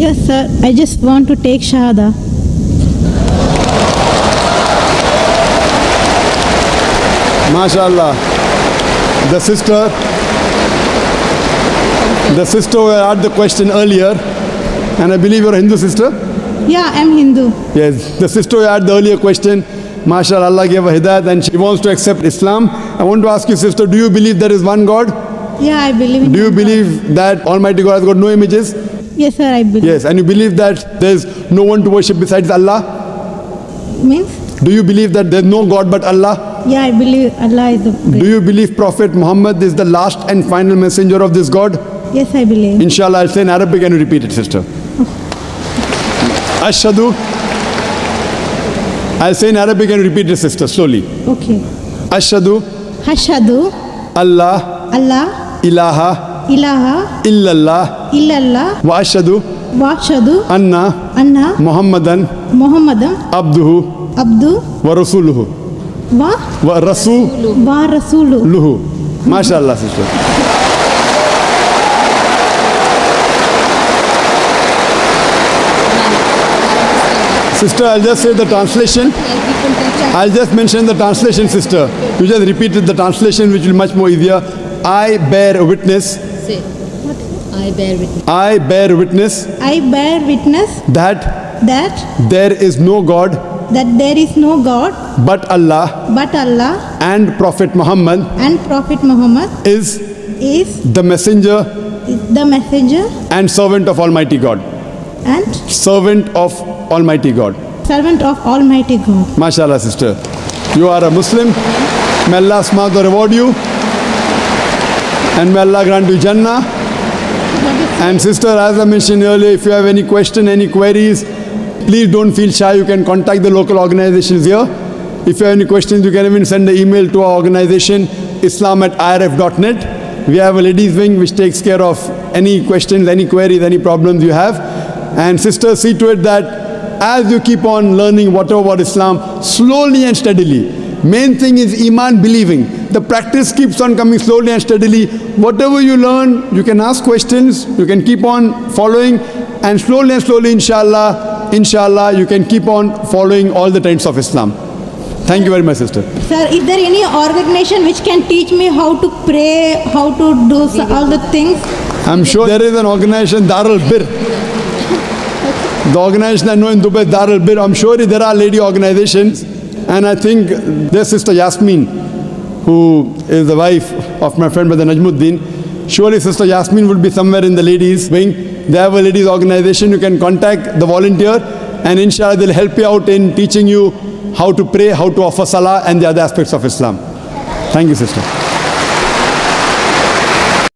Yes, sir. I just want to take Shahada. MashaAllah. The sister who had the question earlier, and I believe you're a Hindu sister? Yeah, I'm Hindu. Yes, the sister who had the earlier question, MashaAllah, Allah gave her hidayat and she wants to accept Islam. I want to ask you, sister, do you believe there is one God? Yeah, I believe in Do you God. believe that Almighty God has got no images? Yes, sir, I believe. Yes, and you believe that there's no one to worship besides Allah? Means? Do you believe that there's no God but Allah? Yeah, I believe Allah is the Do great. you believe Prophet Muhammad is the last and final messenger of this God? Yes, I believe. Inshallah, I'll say in Arabic and you repeat it, sister. Ashhadu. I'll say in Arabic and you repeat it, sister, slowly. Okay. Ashhadu Hashadu Allah Allah ilaha ilaha illallah illallah wa ashhadu wa ashhadu anna anna Muhammadan Muhammadan abduhu abdu wa rasuluhu wa wa rasuluhu. wa rasulu. MashaAllah, sister. Sister, I'll just say the translation. I'll just mention the translation, sister. You just repeated the translation, which will be much more easier. I bear witness. Say. I bear witness. I bear witness I bear witness that that there is no God there is no God but Allah but Allah and Prophet Muhammad and Prophet Muhammad is is the messenger the messenger and servant of Almighty God. and Servant of Almighty God. servant of Almighty God. MashaAllah, sister. You are a Muslim. May Allah subhanahu reward you. And may Allah grant you Jannah. And sister, as I mentioned earlier, if you have any question, any queries, please don't feel shy. You can contact the local organizations here. If you have any questions, you can even send an email to our organization, islam@irf.net. We have a ladies wing which takes care of any questions, any queries, any problems you have. And sister, see to it that as you keep on learning whatever about Islam, slowly and steadily. Main thing is Iman, believing. The practice keeps on coming slowly and steadily. Whatever you learn, you can ask questions, you can keep on following, and slowly, inshallah, you can keep on following all the tenets of Islam. Thank you very much, sister. Sir, is there any organization which can teach me how to pray, how to do all the things? I'm sure there is an organization, Darul Bir. The organization I know in Dubai, Darul Bir. I'm sure there are lady organizations. And I think their sister Yasmin, who is the wife of my friend Brother Najmuddin, surely sister Yasmin would be somewhere in the ladies wing. They have a ladies organization. You can contact the volunteer and inshallah they'll help you out in teaching you how to pray, how to offer salah and the other aspects of Islam. Thank you, sister.